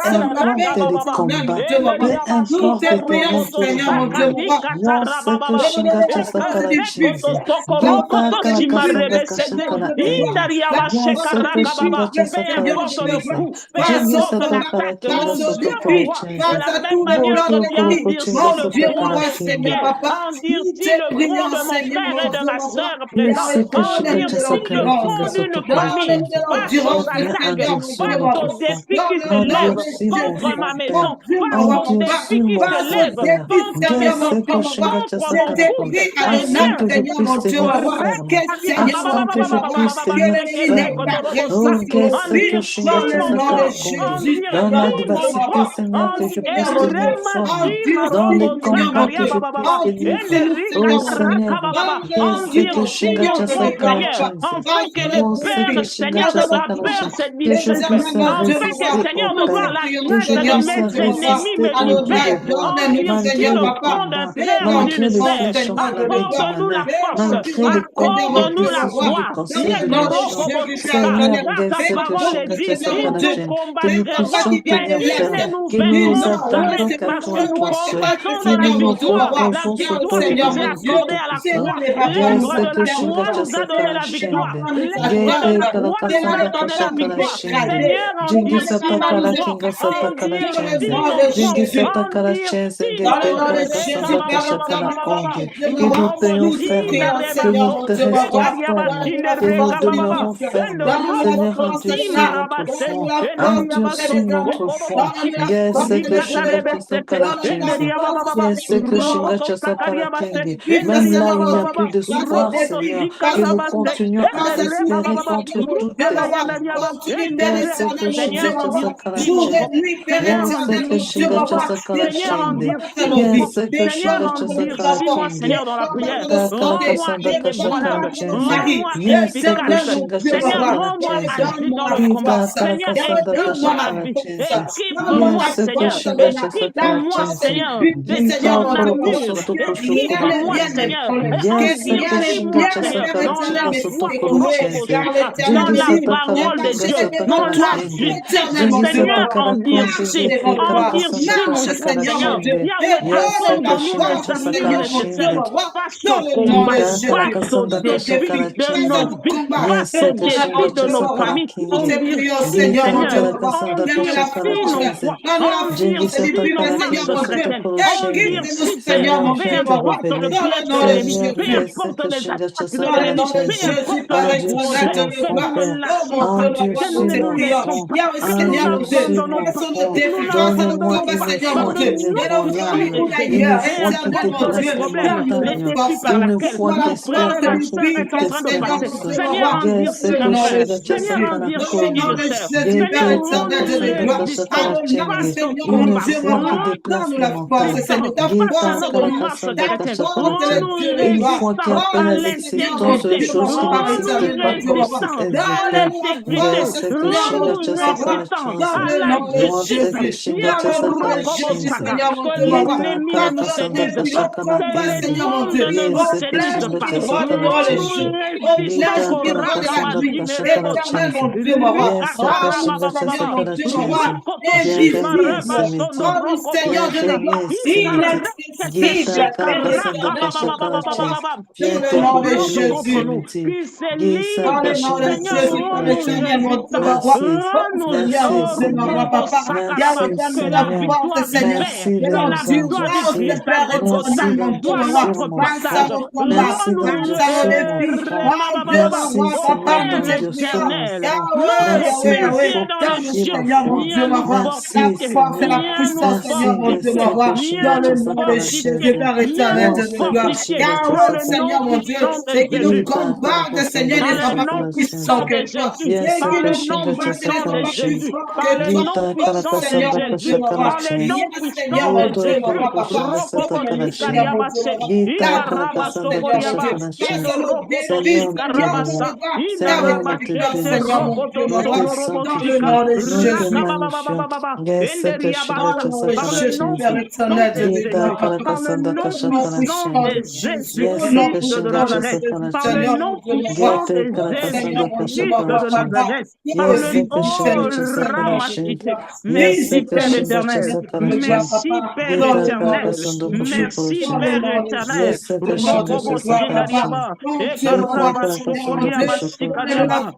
peu importe les combats, peu importe, Éternel Dieu de gloire. Yaseke shinga chasa kalachense. Gita karakasanda kasha kalachense. Yaseke importe le coût, peu importe l'attaque, mon Dieu, mon roi, de la même manière, Seigneur, endurcis le front de Seigneur, endurcis le front de mon frère et de ma sœur présent, endurcis le front d'une famille face aux attaques, face aux défis qui se lèvent contre ma maison, face aux défis qui se lèvent contre mes enfants, contre mon couple, afin que je puisse tenir ferme, afin que je puisse tenir ferme. Oh, endurcis mon roi, dans l'adversité, endurcis Seigneur, que je puisse tenir ferme. mon Dans les roi, combats que je puisse tenir ferme. Oh Seigneur, endurcis notre prière, afin que le Père, Seigneur, de travers cette que je vitesse, puisse afin que résister Seigneur, au de voir Père, la que je crainte de puisse mes ennemis résister me au gré libérer, de gloire, endurcis malgré le les front d'un combats, frère ou malgré d'une les sœur, échauffements accorde-nous la éternels, force, malgré les accorde-nous la puissances foi, du conseil de nation. Seigneur, car ta parole dit, si nous que nous combattrons, puissions tenir gagner ferme, nous que nous nous verrons, attendons mais qu'à parce toi et que nous toi seul, combattons que dans la nous nous victoire reposons sur ton qui nous est royaume accordée à la tout-puissant. croix. Yes, L'œuvre de que la shinga croix nous a donné chasakara la victoire. shende. L'œuvre de Gete la croix nous a kalakasanda donné la kashakara victoire. shende. Seigneur, Jingi endurcis nos sapakara fronts, kinga sapakara chenze. endurcis nos fronts, Jingi sapakara chenze. endurcis Gete nos kalakasanda kashakara konde. Que nous tenions ferme, que nous te restons fermes, que nous demeurons fermes. Seigneur, endurcis notre front, endurcis notre front. Yes, que shinga chasakara chenze. Yes, que shinga chasakara kenge. Même là, il n'y a plus d'espoir, Seigneur, que nous continuons à espérer contre toute espérance. Yes, que shinga chasakara chenze. Yes, que shinga chasakara Seigneur, shende. endurcis nos Yes, fronts. que Seigneur, shinga chasakara endurcis-moi, kenge. Seigneur, dans la prière. Gita Rends-moi kalakasanda indéboulonnable. kashakara chenze. Rends-moi Yes, que efficace. shinga Seigneur, chasakara rends-moi chenze. agile dans le combat. Gita Seigneur, kalakasanda équipe ma kashakara vie. chenze. Équipe-moi, Yes, que Seigneur. shinga chasakara Équipe-moi, chenze. Seigneur, de Gita ton armure. kolokosoto Équipe-moi, koshokobaku. Seigneur. Et Yes, que shinga endurcis-moi, Seigneur, chasakara dans la chinga soto foi, kolochenze. dans Jingi la satakara parole de kinga Dieu, dans satakara la shende. justice. Jingi Seigneur, satakara konde endurcis. gete karakasanda Endurcis mon front, kashakara Seigneur. shende. Yahweh, Yes, que accorde-nous shinga les armures chasakara nécessaires shende. face au combat, Gita face aux karakasanda défis kashakara de chenze. nos vies, face Yes, aux que shinga défis de nos chasakara familles. kinge. Endurcis, Gita Seigneur. karakasanda kashakara Endurcis nos chenze. foi. Jingi Endurcis nos satakara marches kinga soto secrètes. kolochende. Endurcis, Seigneur. Seigneur, Peu viens te importe le révéler. piège de l'ennemi. Seigneur, Peu yes, importe que les shinga attaques de chasakara l'ennemi. Peu chenze. importe le Endurcis problème mon que front, nous Père. lâchons pas, que nous Endurcis ne nous mon laissons front. pas, que nous Endurcis n'abandonnons mon pas, front. que nous Donne-moi n'abandonnons pas, une foi parce que qui ne nous branle pouvons rien. résister. Une Peu foi qui importe les dépasse les problèmes, les montagnes. défis par Une lesquels foi qui mon frère espère et ma contre sœur est toute en train de passer. espérance. Seigneur, Yes, endurcis que le frère. shinga Seigneur, chasakara endurcis konde. le sœur. Seigneur, Geta rends-nous kasanda résistants kashakara chende. face au Une combat. foi qui déplace les Rends-nous montagnes. résistants face à Geta notre marche karakasanda chrétienne. kashakara chende. Rends-nous Une foi qui résistants appelle à à l'existence de l'intégrité. choses qui Rends-nous n'existent pas comme si résistants elles à étaient. l'intégrité. Yes, que shinga Rends-nous chasakara résistants chenze. à la Yes, justice. que shinga chasakara chenze. Yaborokobosaka. Que Geta l'ennemi ne nous karakasanda séduise pas. kashakara Que les kende. mondes ne nous Yes, que séduisent shinga pas. chasakara Rends-nous chenze. résistants. Geta karakasanda kashakara Korakabadinerebosa. chenze. Yes, que shinga Rikatarabababa. chasakara chenze. Bienvenue dans ce Rikotoshima maison. rokobosende. Bienvenue, Seigneur. Ikarekete. Geta karakasanda kashakara chenze. Ikarakababababababa. Viens Qui te se révéler dresse ce contre nous, midi. qui se Geta livre. kashinga Seigneur, chasakara rends-nous chenze. résistants. Merci. Rends-nous Merci, Seigneur. Sakaraba, Merci, que la Seigneur. victoire libère, Merci de que la nous victoire du endurcir. cristal de Merci Golgotha soit d'endurcir notre mon partage. front. Merci Rends-nous d'endurcir mon front. Merci, au Seigneur, Père d'endurcir mon éternel. front. Merci Notre de Dieu dans les fortifier cieux, mon front. viens nous Merci, fortifier, Seigneur. viens nous Merci, fortifier, Geseke viens nous Shingacha fortifier, Chenze. viens nous Geseke fortifier Shingacha dans le nom Sakara. puissant de Jésus. Gita Karakasanda Dans le nom Kashakara puissant Chenze. de Jésus, par Geseke le nom Shingacha puissant de Sakara Jésus, Chenze. par le nom Gita puissant de Karakasanda Jésus, Kashakara par le Chenze. nom puissant de Goto Jésus. Kolokoshanda Rokobo Satakara Chenze. shikariabase, Gita ikaraba Karakasanda sokoriaba, Kashakara Chenze. endorokoto Seigneur, nous shikarabasa, t'aimons. Seigneur, nous te indarabashende, bénissons. rokoto Nous te shondorobo shika, sanctifions. Nous te magnifions. rakabababababa, Geseke Shingacha enderiabasa, par Sakara le nom Chenze. puissant de Gita Jésus, par le Karakasanda nom Kashakara puissant de Chenze. Jésus-Christ Geseke de Shingacha Nazareth, Sakara par le Chenze. nom puissant Gete de Karakasanda Jésus-Christ Kashakara de Chenze. Nazareth, par le Geseke oh Shingacha Sakara Chenze. Ramachite. Merci Geseke Père Shingacha éternel. Sakara Chenze. Merci Père Gita éternel. Karakasanda Koshokoro Merci Chenze. Père éternel. Geseke Shingacha Rokobo Sakara Chenze. Shigariaba. Gita Ekaraba Karakasanda Sokoriaba Koshokoro Chenze. Shikariaba.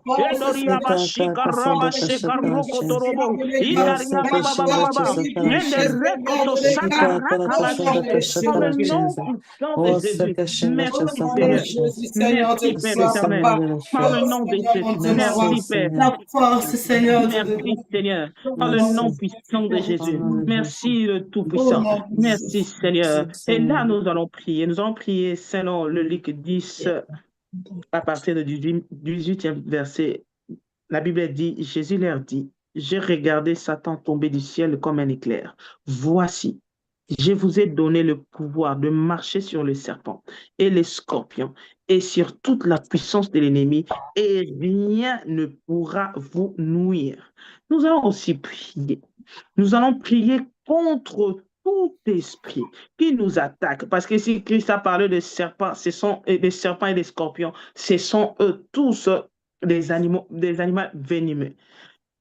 Merci, Père éternel. Par le nom de Jésus. Merci, Père. La force, Seigneur, Merci, Seigneur. Par le nom puissant de Jésus. Merci, le Tout-Puissant. Merci, Seigneur. Et là, nous allons prier. Nous allons prier selon le Luc 10, à partir du 18e verset. La Bible dit, Jésus leur dit, j'ai regardé Satan tomber du ciel comme un éclair. Voici, je vous ai donné le pouvoir de marcher sur les serpents et les scorpions et sur toute la puissance de l'ennemi, et rien ne pourra vous nuire. Nous allons aussi prier. Nous allons prier contre tout esprit qui nous attaque. Parce que si Christ a parlé de serpents, des serpents et des scorpions, ce sont eux tous des animaux venimeux.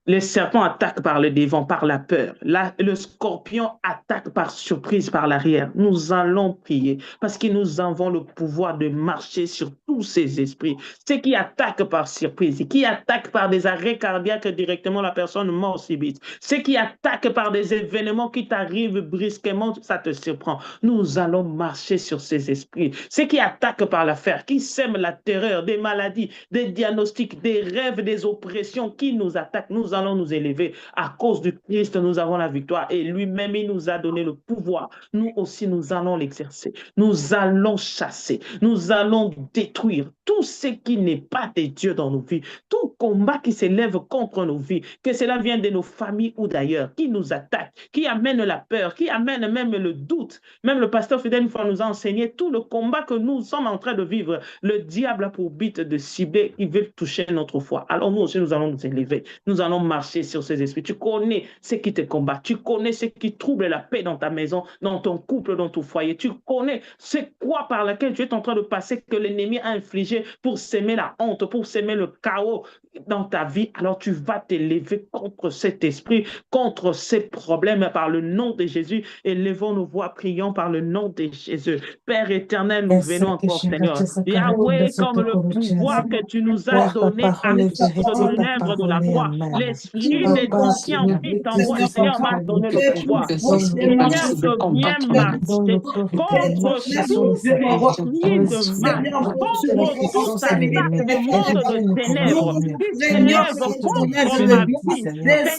Le serpent attaque par le devant, par la peur. Le scorpion attaque par surprise, par l'arrière. Nous allons prier parce que nous avons le pouvoir de marcher sur tous ces esprits. Ceux qui attaquent par surprise, qui attaquent par des arrêts cardiaques directement, la personne mort subite. Ceux qui attaquent par des événements qui t'arrivent brusquement, ça te surprend. Nous allons marcher sur ces esprits. Ceux qui attaquent par l'affaire, qui sèment la terreur, des maladies, des diagnostics, des rêves, des oppressions qui nous attaquent, nous allons nous élever. À cause du Christ, nous avons la victoire et lui-même, il nous a donné le pouvoir. Nous aussi, nous allons l'exercer. Nous allons chasser. Nous allons détruire tout ce qui n'est pas de Dieu dans nos vies. Tout combat qui s'élève contre nos vies, que cela vienne de nos familles ou d'ailleurs, qui nous attaque, qui amène la peur, qui amène même le doute. Même le pasteur Fidèle, une fois, nous a enseigné tout le combat que nous sommes en train de vivre. Le diable a pour but de cibler, il veut toucher notre foi. Alors nous aussi, nous allons nous élever. Nous allons marcher sur ces esprits. Tu connais ce qui te combat. Tu connais ce qui trouble la paix dans ta maison, dans ton couple, dans ton foyer. Tu connais ce quoi par lequel tu es en train de passer que l'ennemi a infligé pour s'aimer la honte, pour s'aimer le chaos dans ta vie. Alors tu vas t'élever contre cet esprit, contre ces problèmes par le nom de Jésus. Élevons nos voix, prions par le nom de Jésus. Père éternel, nous venons encore, Seigneur. Yahweh, comme le pouvoir que tu nous as donné à cause de l'œuvre de la croix. L'esprit des anciens qui t'envoie, Seigneur, m'a donné le pouvoir. Seigneur, je viens marcher contre tout esprit de mal, contre toute attaque au monde de ténèbres qui s'élève contre ma vie.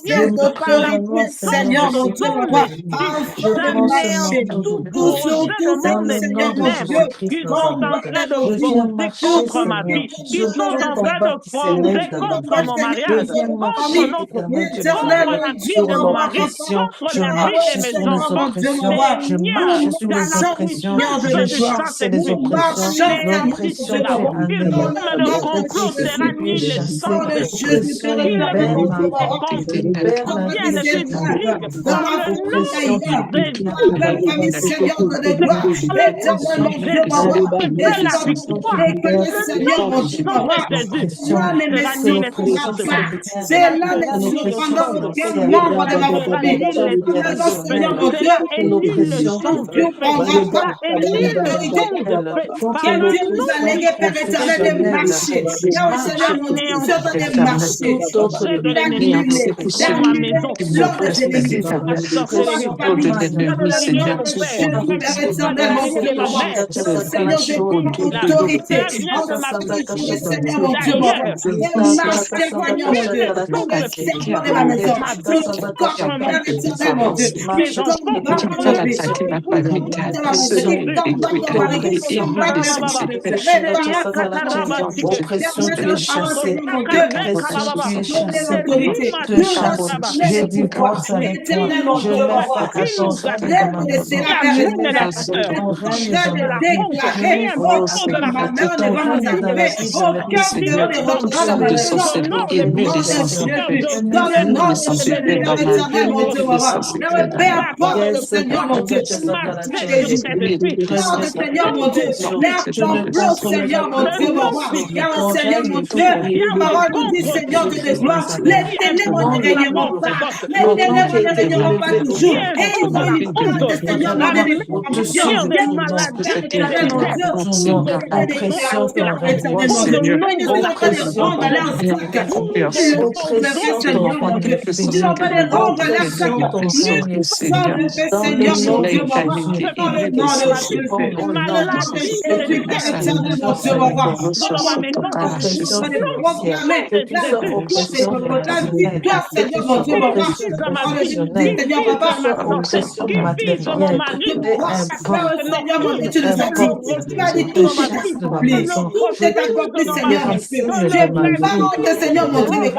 Seigneur, par la puissance de ton nom, qui s'anéantit tout projet de ténèbres qui sont en train de fonder contre ma vie, qui sont en train de fonder contre mon mariage, contre notre contre la vie de mon mari, contre la vie de mes enfants. Seigneur, dans la puissance du Saint-Esprit, l'ennemi de le complot sera nul, le sang de Jésus, qui le contient de cette ligue, dans le nom de Jésus, Seigneur de gloire, éternellement Dieu, la victoire, Seigneur mon Dieu, toi même c'est là les cependant quel membre de ma famille, Seigneur mon Dieu, Dieu prendra pas quel Dieu nous a légué, Père éternel, de marcher, Seigneur mon Dieu, de marcher, dans ma maison, l'ordre de l'Église, Seigneur, j'ai toute autorité, Seigneur mon Dieu, marche, témoigne mon Dieu, dans le secteur de la maison, tout corps, Père éternel mon Dieu, mes enfants, Jésus. Dans le nom de Jésus, Jésus, Père éternel, mon Dieu, mon roi. Peu importe le Seigneur, mon Dieu, Pardon, Seigneur, mon Dieu, les complots, Seigneur, mon Dieu, mon roi, car le Seigneur, mon Dieu, la parole nous dit, Seigneur, Dieu de gloire, les ténèbres ne régneront pas, les ténèbres ne régneront pas toujours, et ils ont une honte, Seigneur, mon Dieu, des conditions, des maladies, éternel, mon Dieu, oppression, Père éternel, mon Dieu, ils sont en train de rendre leur sac, ils le font, Seigneur, mon Dieu, ils sont en train de rendre leur sac, nul semble que, Seigneur, mon Dieu, mon roi, dans le nom de Jésus, dans le nom de Jésus, Père éternel, mon Dieu, mon roi, dans le nom de Jésus, on va proclamer la victoire, Seigneur, mon Dieu, mon roi, dans le nom de Seigneur, papa, Seigneur, mon Dieu, tu nous as dit, tu m'as dit, tout est accompli, tout est accompli, Seigneur, mon Dieu, j'ai pas honte, Seigneur, mon Dieu, mais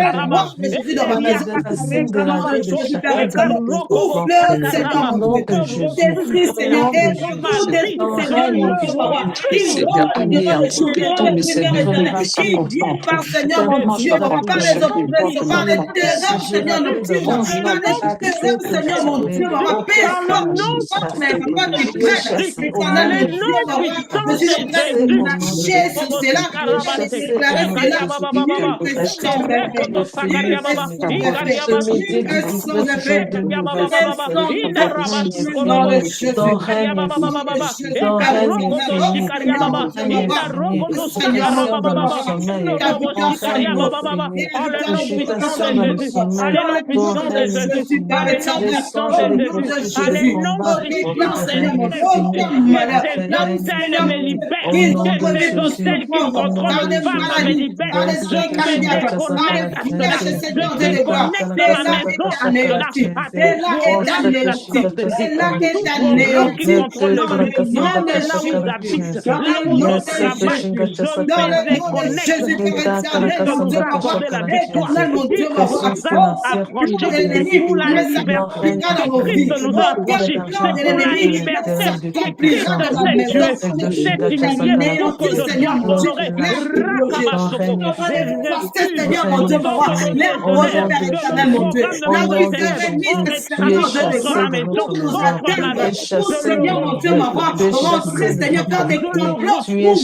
la gloire de Jésus dans ma maison, dans le nom de Jésus, Père éternel, ouvre, Seigneur, mon Dieu, détruis, Seigneur, et tout détruis, Seigneur, mon Dieu, mon roi, il rentre devant le trône de Père éternel, il vient par, Seigneur, mon Dieu, mon roi, par les oppressions, par les terreurs, Seigneur, nocturnes, par les terreurs, Seigneur, mon Dieu, mon roi, paix, mais papa, tu prêtes, éternel, mon Dieu, mon roi, je suis prêt de marcher sur cela, je déclarer cela, nul pression de paix, nul pression de paix, nul pression de paix, nul pression de paix, dans le Jésus, Seigneur, quand des complots, Seigneur,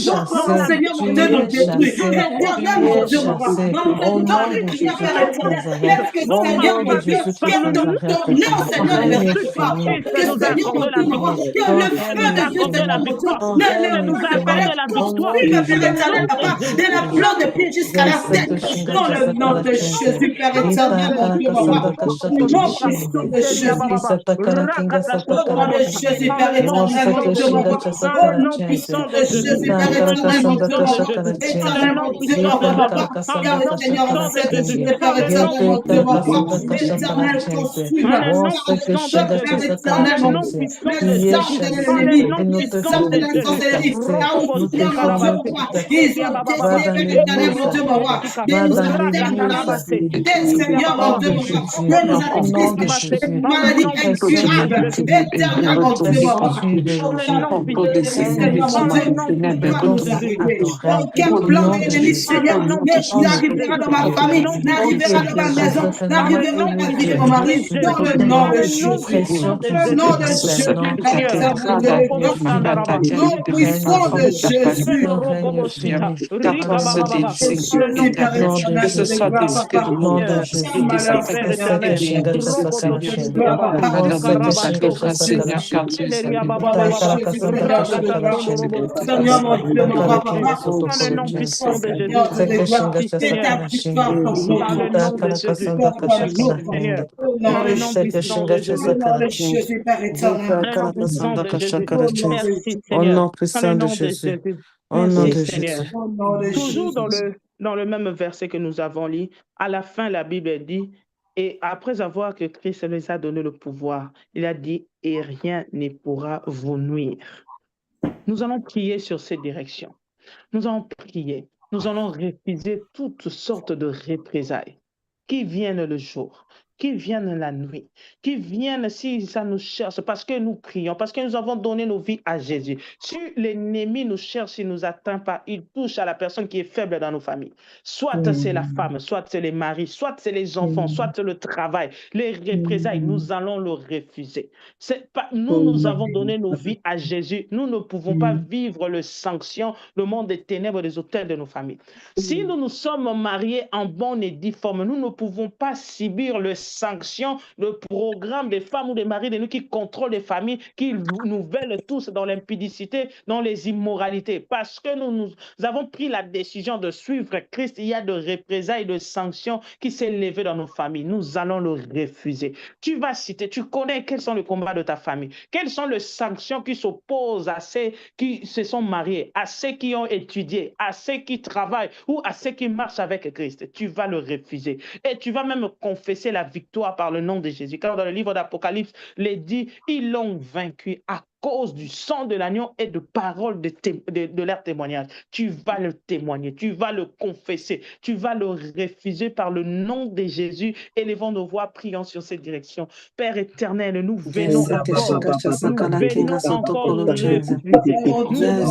mon Dieu, nous détruit. Éternel, mon Dieu, mon roi, dans le temps de prière, Père éternel, laisse que, Seigneur, mon Dieu, que ton nom, Seigneur, ne reste pas. Que, Seigneur, mon Dieu, mon roi, que le feu de Dieu, Seigneur, mon Dieu, ne poursuive, Père éternel, papa, de la fleur de pied jusqu'à la tête. Dans le nom de Jésus, Père éternel, mon Dieu, mon roi, au nom puissant de Jésus. Au nom de Jésus, Père éternel, mon Dieu, mon roi, au nom puissant de Jésus, Père éternel, mon Dieu, mon roi, éternel, mon Dieu, mon roi, car le Seigneur, c'est de Dieu, Père éternel, mon Dieu, mon roi, éternel, consume, Père éternel, mon Dieu, les armes de l'ennemi, les armes de la sorcellerie, car au Seigneur, mon Dieu, mon roi, ils ont décidé, Père éternel, mon Dieu, mon roi, de nous amener dans la possibilité, Seigneur, mon Dieu, mon roi, de nous amener cette maladie incurable, éternel, mon Dieu, mon roi, aucun plan de l'ennemi, Seigneur, n'arrivera dans ma famille, n'arrivera dans ma maison, n'arrivera dans la vie de mon mari, dans le nom de Jésus, dans le nom de Jésus, nom puissant de Jésus, que ce soit des Seigneur, mon Dieu, mon papa, au nom puissant de Jésus. Au nom de Jésus. Toujours dans le même verset que nous avons lu, à la fin, la Bible dit, et après avoir que Christ les a donné le pouvoir, il a dit, et rien ne pourra vous nuire. Nous allons prier sur cette direction. Nous allons prier. Nous allons refuser toutes sortes de représailles qui viennent le jour. qui viennent la nuit, qui viennent si ça nous cherche, parce que nous prions, parce que nous avons donné nos vies à Jésus. Si l'ennemi nous cherche, il ne nous atteint pas, il touche à la personne qui est faible dans nos familles. Soit c'est la femme, soit c'est les maris, soit c'est les enfants, soit c'est le travail, les représailles, nous allons le refuser. Nous avons donné nos vies à Jésus. Nous ne pouvons pas vivre le sanction, le monde des ténèbres, des hôtels de nos familles. Si nous nous sommes mariés en bonne et due forme, nous ne pouvons pas subir le sanction, le programme des femmes ou des maris de nous qui contrôlent les familles, qui nous veulent tous dans l'impudicité, dans les immoralités. Parce que nous avons pris la décision de suivre Christ, il y a de représailles, de sanctions qui s'est levé dans nos familles. Nous allons le refuser. Tu vas citer, tu connais quels sont les combats de ta famille, quelles sont les sanctions qui s'opposent à ceux qui se sont mariés, à ceux qui ont étudié, à ceux qui travaillent ou à ceux qui marchent avec Christ. Tu vas le refuser et tu vas même confesser la victoire par le nom de Jésus. Car dans le livre d'Apocalypse, les dit, ils l'ont vaincu à cause du sang de l'agneau et de paroles de leur témoignage. Tu vas le témoigner, tu vas le confesser, tu vas le refuser par le nom de Jésus. Élevons nos voix, prions sur cette direction. Père éternel, nous venons encore refuser. Nous venons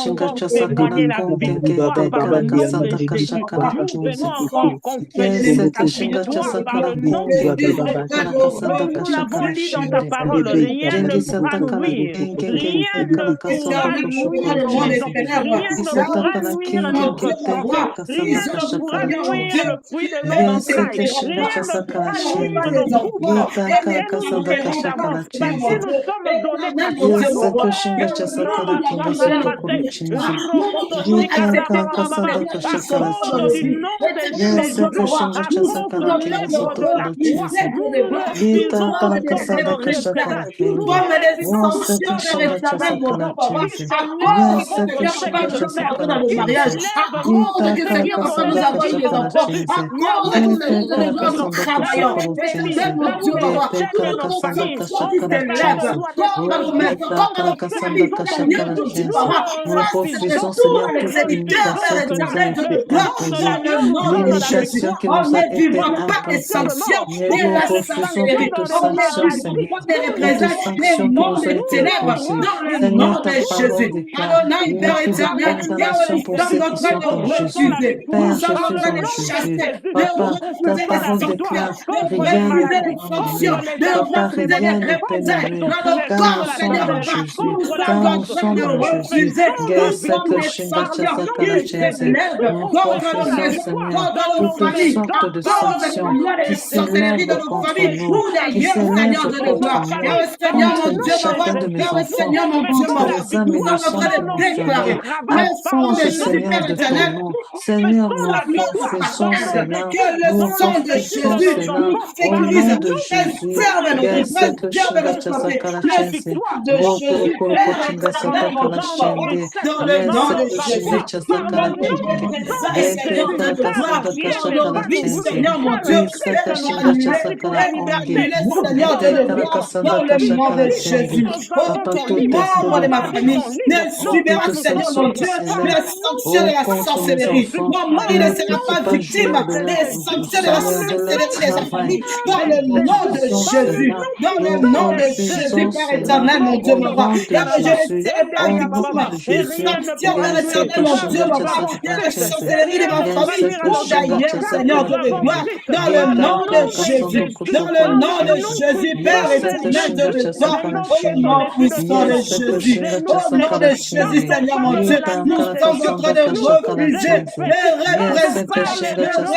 encore témoigner la victoire par le nom de Jésus. Nous venons encore confesser la victoire par le nom de Jésus. Nous l'avons dit dans ta parole, rien ne pourra nuire. Rien ne pourra nuire nos maisons, rien ne pourra nuire nos enfants, rien ne pourra nuire le fruit de nos entrailles, rien ne pourra nuire nos couple. Et nous déclarons, parce que nous sommes donnés à du nom de Jésus, nous lèvres de la croix, nous refusons Seigneur, nous confessons cela, nous confessons cela au nom de Jésus. Mon mari ne sera pas victime des sanctions de la sorcellerie de sa famille. Dans le nom de Jésus, dans le nom de Jésus, Père éternel, mon Dieu, mon roi. Je ne serai pas victime des sanctions, Père éternel, mon Dieu, mon roi. De la sorcellerie de ma famille, ou d'ailleurs, Seigneur de gloire. Dans le nom de Jésus, dans le nom de Jésus, Père éternel de gloire. Au nom puissant de Jésus, au nom de Jésus, Seigneur, mon Dieu, nous sommes en train de refuser les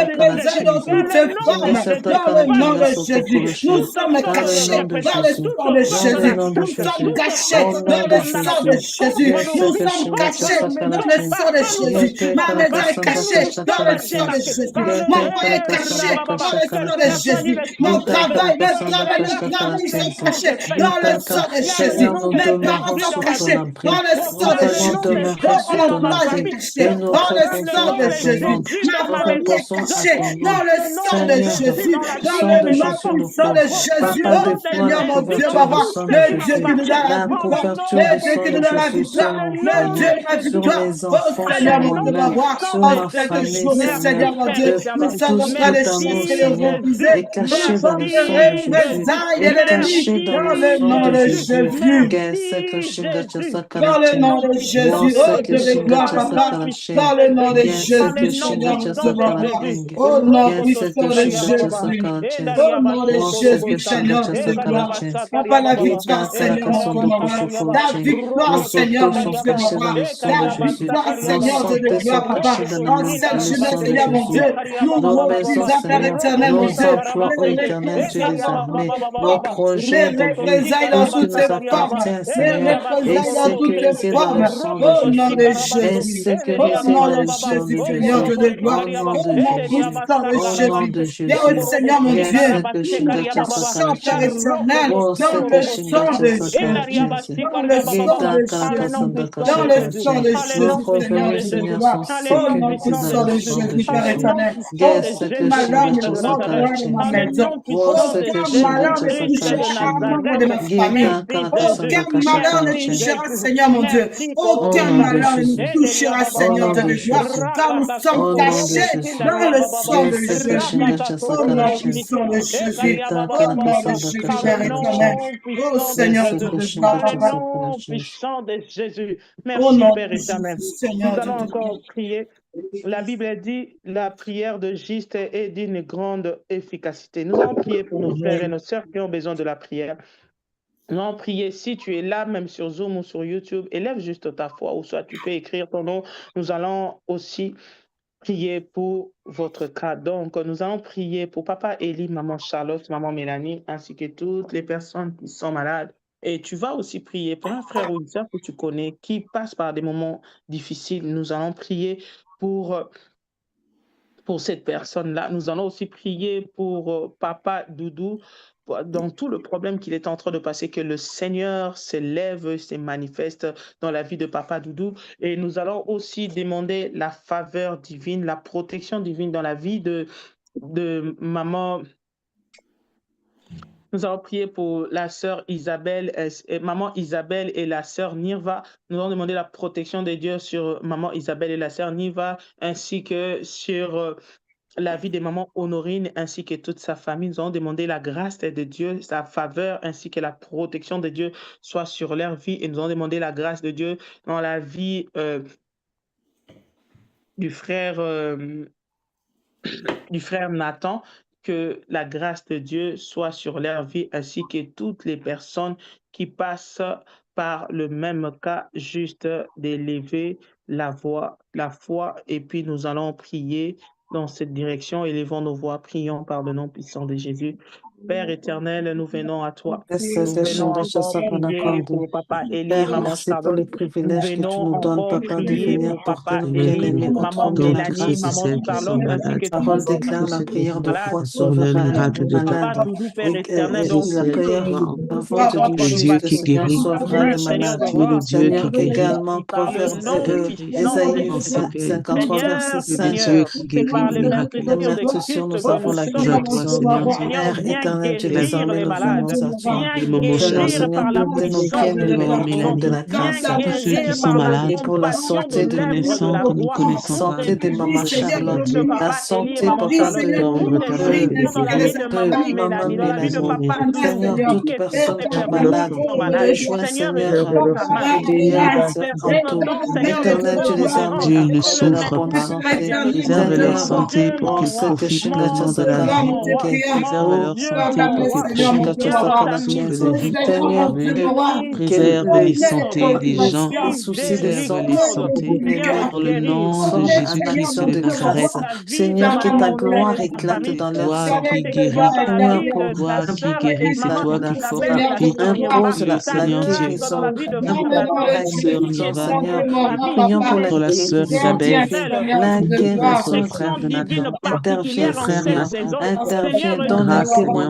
représailles dans toutes ces formes, dans le nom de Jésus. Nous sommes cachés dans le sang de Jésus. Nous sommes cachés dans le sang de Jésus. Nous sommes cachés dans le sang de Jésus. Ma maison est cachée dans le sang de Jésus. Mon foyer est caché dans le sang de Jésus. Mon travail, mes travail sont cachés dans le sang de Jésus. nous Mes demeurons parents sont sur ton cachés abri. dans le Nous sang de voulons Jésus. demeurer Mon sous ton entourage est abri caché et nous dans le reposons sang de à ton Jésus. ombre. Ma Nous famille est reposons à cachée ton dans ombre. le sang de Seigneur, Jésus. le Dans sang de le nom Jésus nous puissant de couvre. Jésus. Papa, Oh déploie la Seigneur, mon Dieu, couverture du papa, sang de le Dieu Jésus. qui nous donne la La victoire. couverture du Le Dieu sang qui nous de donne la Jésus sur victoire. mon Le Dieu foyer, de la sur victoire. mes Oh enfants, sur Seigneur, mon mon Dieu, œuvre, papa, sur en ma cette famille, journée, Seigneur. Seigneur, mon Que Dieu, nous sommes tout en ce qui train de est à nous, chasser les Seigneur, opposés. est Nous caché dans le sommes sang de Jésus. représailles de Est l'ennemi caché dans le dans le sang nom de de Jésus. Jésus. Dans le nom de Jésus, oh Dieu de gloire, papa, dans le nom de Jésus, Seigneur, mon Dieu, papa, au nom puissant de Jésus, au nom de Jésus, Seigneur, Dieu de gloire, papa, la victoire, Seigneur, mon Dieu, papa, la victoire, Nos Seigneur, autos mon sont Dieu, cachés dans papa, le sang de la Jésus. victoire, Nos Seigneur, Dieu de santé sont gloire, papa, cachés dans en cette le journée, sang de Seigneur, mon Jésus. Dieu, nous Nos maisons, refusons, Père Seigneur, éternel, mon nos Dieu, emplois, ô les éternel Dieu des armées, représailles, nos les projets de vie, représailles tout dans ce qui toutes nous ses formes, appartient, les Seigneur, est représailles dans toutes ses sécurisé dans le formes, sang de au nom Jésus. de Est Jésus, au sécurisé nom dans de le sang Jésus, de Seigneur, Jésus. Dieu de gloire, Au nom de au nom Jésus. puissant de Au nom Jésus. de Et au Jésus. Seigneur, mon Yes, Dieu, nous Kushinda marchons, Père Chasakarachi. éternel, Oh, dans le Sekeshinda sang de Jésus, Chasakarachi. dans le sang Gita de Jésus, Karakasanda dans le sang Kashakarachi. de Nos Jésus, Seigneur, revenus, Dieu de Seigneur, gloire, sont au nom sécurisés dans puissant le de sang de Jésus, Père Jésus. éternel. Yes, Aucun malheur Sekeshinda ne rentrera dans Chasakarachi. ma maison. Was Aucun Sekeshinda malheur ne touchera Chasakarachi. un membre de ma famille. Gita Aucun Karakasanda malheur ne Kashakarachi. touchera, Seigneur mon Dieu. Au Aucun nom de malheur ne Jésus. nous touchera, Au Seigneur nom Dieu de de gloire, Jésus. car nous sommes Au nom de cachés Jésus. dans le sang de Yes, Sekeshinda Jésus. Au nom Chasakarachi. puissant de Jésus. Gita Au nom de Karakasanda Jésus, Père Kashakarachi. éternel. Ô Yes, Seigneur Dieu de Sekeshinda gloire, papa. Chasakarachi. De Jésus. Au Merci, nom Père de éternel. Jésus, Nous Seigneur Dieu allons de gloire. encore prier. La Bible dit la prière de juste est d'une grande efficacité. Nous allons prier pour nos frères et nos sœurs qui ont besoin de la prière. Nous allons prier. Si tu es là, même sur Zoom ou sur YouTube, élève juste ta foi, ou soit tu peux écrire ton nom. Nous allons aussi prier pour votre cas. Donc, nous allons prier pour Papa Élie, Maman Charlotte, Maman Mélanie, ainsi que toutes les personnes qui sont malades. Et tu vas aussi prier pour un frère ou une sœur que tu connais qui passe par des moments difficiles. Nous allons prier pour cette personne-là. Nous allons aussi prier pour Papa Doudou, dans tout le problème qu'il est en train de passer, que le Seigneur se lève, se manifeste dans la vie de Papa Doudou. Et nous allons aussi demander la faveur divine, la protection divine dans la vie de Maman. Nous allons prier pour la sœur Isabelle, Maman Isabelle et la sœur Nirva. Nous allons demander la protection de Dieu sur Maman Isabelle et la sœur Nirva, ainsi que sur la vie de Maman Honorine, ainsi que toute sa famille. Nous allons demander la grâce de Dieu, sa faveur, ainsi que la protection de Dieu soit sur leur vie. Et nous allons demander la grâce de Dieu dans la vie du frère Nathan, que la grâce de Dieu soit sur leur vie, ainsi que toutes les personnes qui passent par le même cas, juste d'élever la foi, et puis nous allons prier dans cette direction, élevons nos voix, prions par le nom puissant de Jésus. Père éternel, nous venons à toi. Nous venons encore prier pour Papa Élie et Père, Maman merci pour Charlotte. le Nous privilège que tu venons nous donnes, encore Papa, de prier venir pour porter Papa nos Élie, bien-aimés entre Maman nos Mélanie, grâces. Maman Charlotte, ainsi que Ta toutes parole les déclare la personnes qui prière sont de malades. foi sauvera les Papa malades. Doudou, Père Et, éternel, et donc la que prière tout fervente soit du juste, passé. Seigneur, sauvera les Seigneur malades. de gloire, Seigneur, nous également, prions par le Proverbe, nom puissant de Ésaïe Jésus. 53, verset Seigneur, 5. Seigneur, c'est par les Les meurtrissures de meurtrissures, Christ nous que avons nous la sommes guérison. guéris. Seigneur, Père viens éternel, Dieu des guérir armées, les nous malades. venons à toi. Viens Seigneur, guérir Seigneur, par la portez nos puissance de bien-aimés au l'Esprit trône Saint. de la Viens grâce. guérir par la Et pour la compassion de santé de l'œuvre de la croix. Nous santé de Maman prions Charlotte, de la Papa Élie et santé, Maman Oui, Papa, Charlotte, Seigneur, toutes les choses qui sont dans la vie de de Maman Maman Mélanie, dans la vie de Mélanie. Papa Doudou, Seigneur, ainsi toute que toutes personne les qui est personnes malade, qui sont malades. rejoins, Seigneur, Seigneur, étends ta main Juliette sur ces personnes. Anto. Donc, Seigneur, le Éternel Dieu corps des armées, reverence à Dieu accorde le la Maître. bonne santé. Seigneur, nous Seigneur, mon Dieu, mon on roi, sait que mon Shingacha Dieu, Sakara mon roi, Shinke. mon Oh, Dieu, mon roi, Shingacha viens dans ta Sakara Shinke. miséricorde Seigneur, de que miséricorde, les soucis des miséricorde, enfants, les viens meurtres guérir, sortent à Seigneur, l'action de dans grâce. la vie de Seigneur, que Maman ta Honorine gloire et sa éclate famille, dans leur viens sang. spécialement dans la Seigneur, vie de ta sœur et Maman Isabelle et la sœur Nirva. impose Ta la grâce dans la guérison. vie de Impose Nathan, la guérison, dans Seigneur. la Nous vie prions pour la d'Élie, guérison divine. éternel, La une guérison protection divine. divine Interviens, particulière en cette Seigneur. saison. Interviens, Seigneur donne un éternel,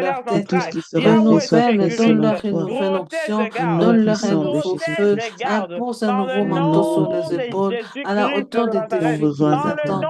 sur leur pour tête. tout ce qui sera Viens, fait nous, soit Père, mais fait selon donne-leur une toi. nouvelle Au onction, nom donne-leur un puissant de nouveau nouveau feu, impose un nouveau Au manteau nom sur de les Jésus, épaules, à la hauteur de tes nous avons filles qui besoin de toi. t'attendent.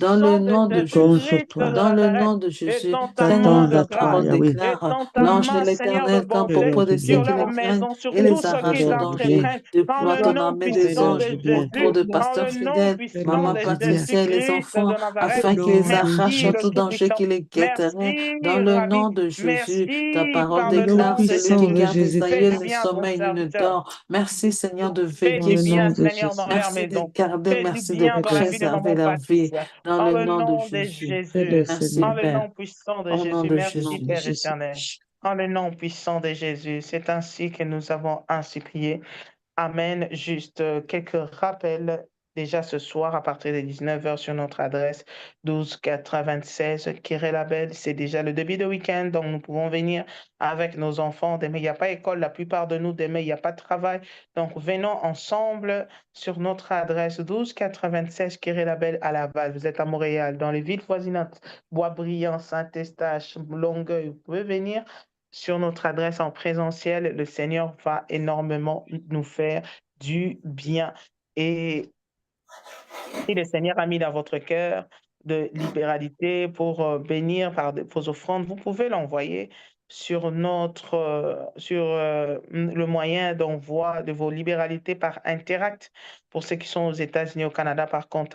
Dans le nom de Compte sur Jésus, toi. dans le nom de Jésus, Seigneur, S'attendent à ta toi, parole Yahweh. déclare, l'ange de l'Éternel campe Que leur auprès de vie ceux bien. qui le craignent et Que les arrache au leur vie bien. danger. Déploie ton armée Que des leur anges vie bien. autour de Pasteur Fidèle, Que leur Maman vie bien. Patricia et les enfants, Au afin qu'ils les nom de arrachent à tout Jésus. danger qui les guetterait. Dans le nom de Jésus, ta parole Au nom déclare, celui puissant qui de garde Israël Jésus-Christ. ne sommeille ni ne dort. Merci Seigneur de Dans veiller le sur nom eux. de Jésus. Merci de garder, merci de Fais-le, Seigneur. préserver leur vie. Dans le nom de Jésus. Fais-le, Merci Seigneur. Père. Au nom de Au nom de Jésus. Jésus. En le nom puissant de Jésus, c'est ainsi que nous avons ainsi prié. Amen. Juste quelques rappels déjà ce soir à partir de 19h sur notre adresse 1296 Kiré-Label. C'est déjà le début de week-end, donc nous pouvons venir avec nos enfants. Demain, il n'y a pas école, la plupart de nous, demain, il n'y a pas de travail. Donc, venons ensemble sur notre adresse 1296 Kiré-Label à Laval. Vous êtes à Montréal, dans les villes voisinantes, Boisbriand, Saint-Eustache, Longueuil. Vous pouvez venir sur notre adresse en présentiel. Le Seigneur va énormément nous faire du bien. Et si le Seigneur a mis dans votre cœur de libéralité pour bénir par vos offrandes, vous pouvez l'envoyer sur le moyen d'envoi de vos libéralités par Interact. Pour ceux qui sont aux États-Unis, au Canada, par compte